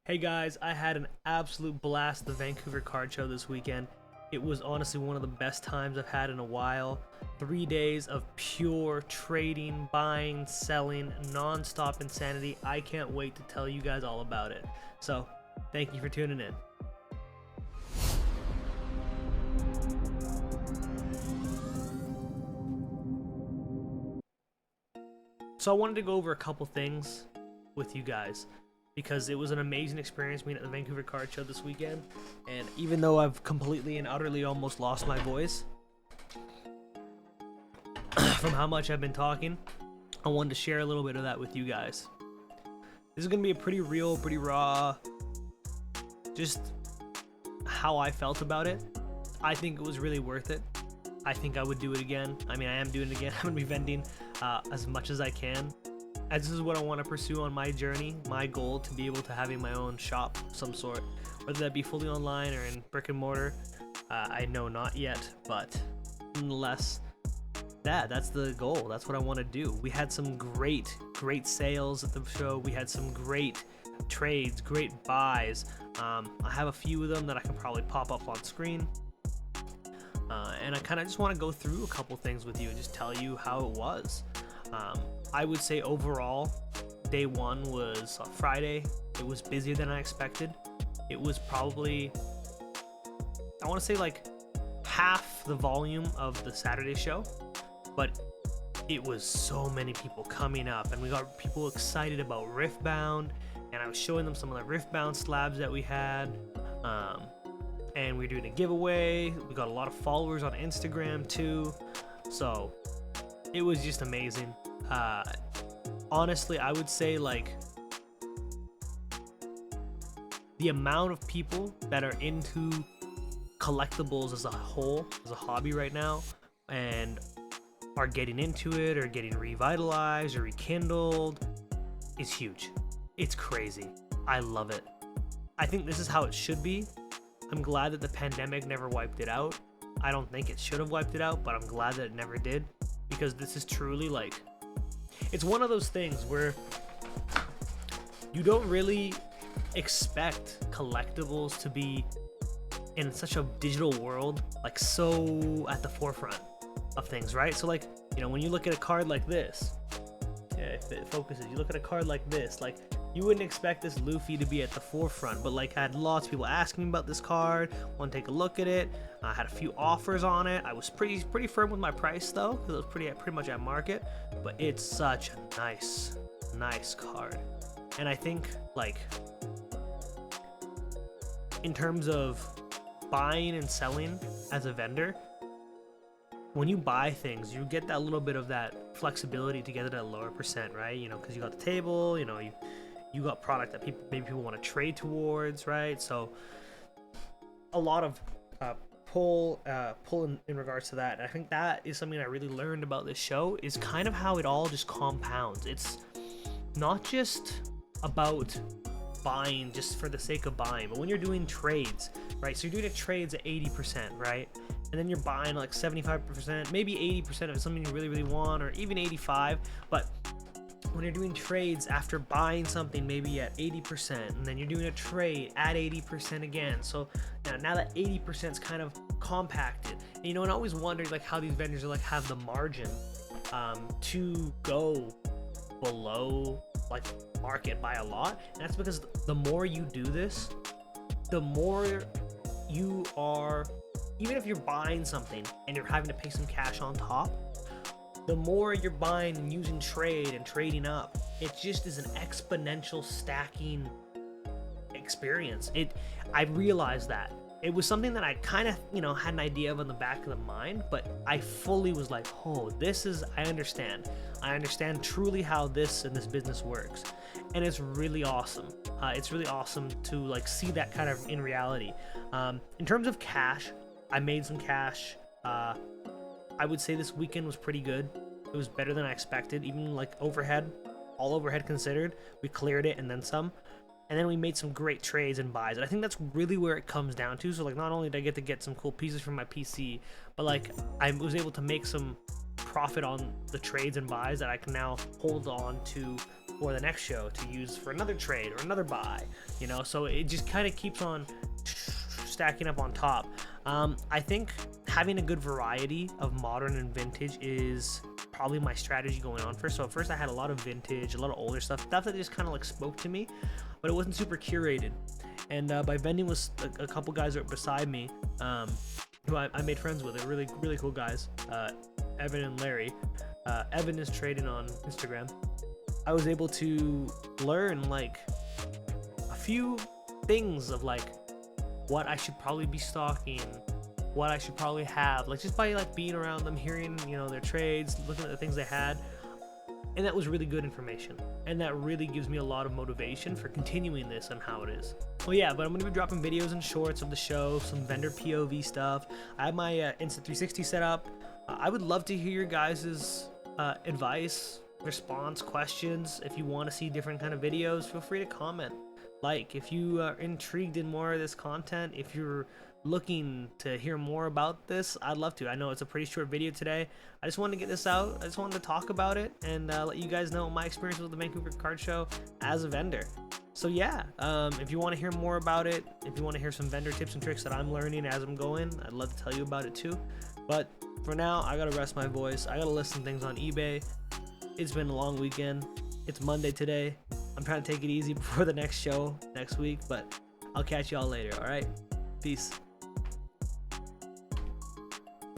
Hey guys, I had an absolute blast at the Vancouver Card Show this weekend. It was honestly one of the best times I've had in a while. 3 days of pure trading, buying, selling, non-stop insanity. I can't wait to tell you guys all about it. So, thank you for tuning in. So I wanted to go over a couple things with you guys, because it was an amazing experience being at the Vancouver Card Show this weekend. And even though I've completely and utterly almost lost my voice from how much I've been talking, I wanted to share a little bit of that with you guys. This is going to be a pretty real, pretty raw, just how I felt about it. I think it was really worth it. I think I would do it again. I mean, I am doing it again. I'm going to be vending as much as I can, as this is what I want to pursue on my journey, my goal to be able to having my own shop of some sort, whether that be fully online or in brick and mortar. I know not yet, but nonetheless, that's the goal. That's what I want to do. We had some great sales at the show. We had some great trades, great buys. I have a few of them that I can probably pop up on screen. And I kind of just want to go through a couple things with you and just tell you how it was. I would say overall, day one was Friday. It was busier than I expected. It was probably, I want to say like half the volume of the Saturday show, but it was so many people coming up, and we got people excited about Riftbound, and I was showing them some of the Riftbound slabs that we had. And we were doing a giveaway. We got a lot of followers on Instagram too. So it was just amazing. Honestly, I would say like the amount of people that are into collectibles as a whole, as a hobby right now, and are getting into it or getting revitalized or rekindled is huge. It's crazy. I love it. I think this is how it should be. I'm glad that the pandemic never wiped it out. I don't think it should have wiped it out, but I'm glad that it never did, because this is truly like, it's one of those things where you don't really expect collectibles to be in such a digital world, like so at the forefront of things, right? So like, you know, when you look at a card like this, yeah, if it focuses, you look at a card like this, like you wouldn't expect this Luffy to be at the forefront, but like I had lots of people asking me about this card, want to take a look at it. I had a few offers on it. I was pretty firm with my price though, because it was pretty much at market, but it's such a nice card. And I think like in terms of buying and selling as a vendor, when you buy things, you get that little bit of that flexibility to get it at a lower percent, right? You know, because you got the table, you know, you got product that people want to trade towards, right? So a lot of pull in regards to that. And I think that is something I really learned about this show, is kind of how it all just compounds. It's not just about buying just for the sake of buying, but when you're doing trades, right? So you're doing trades at 80%, right? And then you're buying like 75%, maybe 80% of something you really want, or even 85%. But when you're doing trades after buying something maybe at 80%, and then you're doing a trade at 80% again, so now that 80% is kind of compacted. And, you know, and I always wondered like how these vendors are like have the margin to go below like market by a lot. And that's because the more you do this, the more you are, even if you're buying something and you're having to pay some cash on top, the more you're buying and using trade and trading up, it just is an exponential stacking experience. I realized that. It was something that I kind of, you know, had an idea of in the back of the mind, but I fully was like, oh, I understand. I understand truly how this business works. And it's really awesome. It's really awesome to like see that kind of in reality. In terms of cash, I made some cash. I would say this weekend was pretty good. It was better than I expected. Even like overhead, all overhead considered, we cleared it and then some. And then we made some great trades and buys. And I think that's really where it comes down to. So like, not only did I get some cool pieces from my PC, but like I was able to make some profit on the trades and buys that I can now hold on to or the next show to use for another trade or another buy, you know, so it just kind of keeps on stacking up on top. I think having a good variety of modern and vintage is probably my strategy going on first. So at first I had a lot of vintage, a lot of older stuff that just kind of like spoke to me, but it wasn't super curated. And by vending was a couple guys that were beside me, who I made friends with. They're really cool guys, Evan and Larry. Evan is trading on Instagram. I was able to learn like a few things of like what I should probably be stocking, what I should probably have, like just by like being around them, hearing, you know, their trades, looking at the things they had. And that was really good information, and that really gives me a lot of motivation for continuing this and how it is. Well, yeah, but I'm going to be dropping videos and shorts of the show, some vendor POV stuff. I have my Insta360 set up. I would love to hear your guys' advice, response, questions. If you want to see different kind of videos, feel free to comment. Like, if you are intrigued in more of this content, if you're looking to hear more about this, I'd love to. I know it's a pretty short video today. I just wanted to get this out. I just wanted to talk about it and let you guys know my experience with the Vancouver Card Show as a vendor. So yeah, if you want to hear more about it, if you want to hear some vendor tips and tricks that I'm learning as I'm going, I'd love to tell you about it too. But for now, I gotta rest my voice. I gotta list some things on eBay. It's been a long weekend. It's Monday today. I'm trying to take it easy before the next show next week, but I'll catch y'all later, all right? Peace.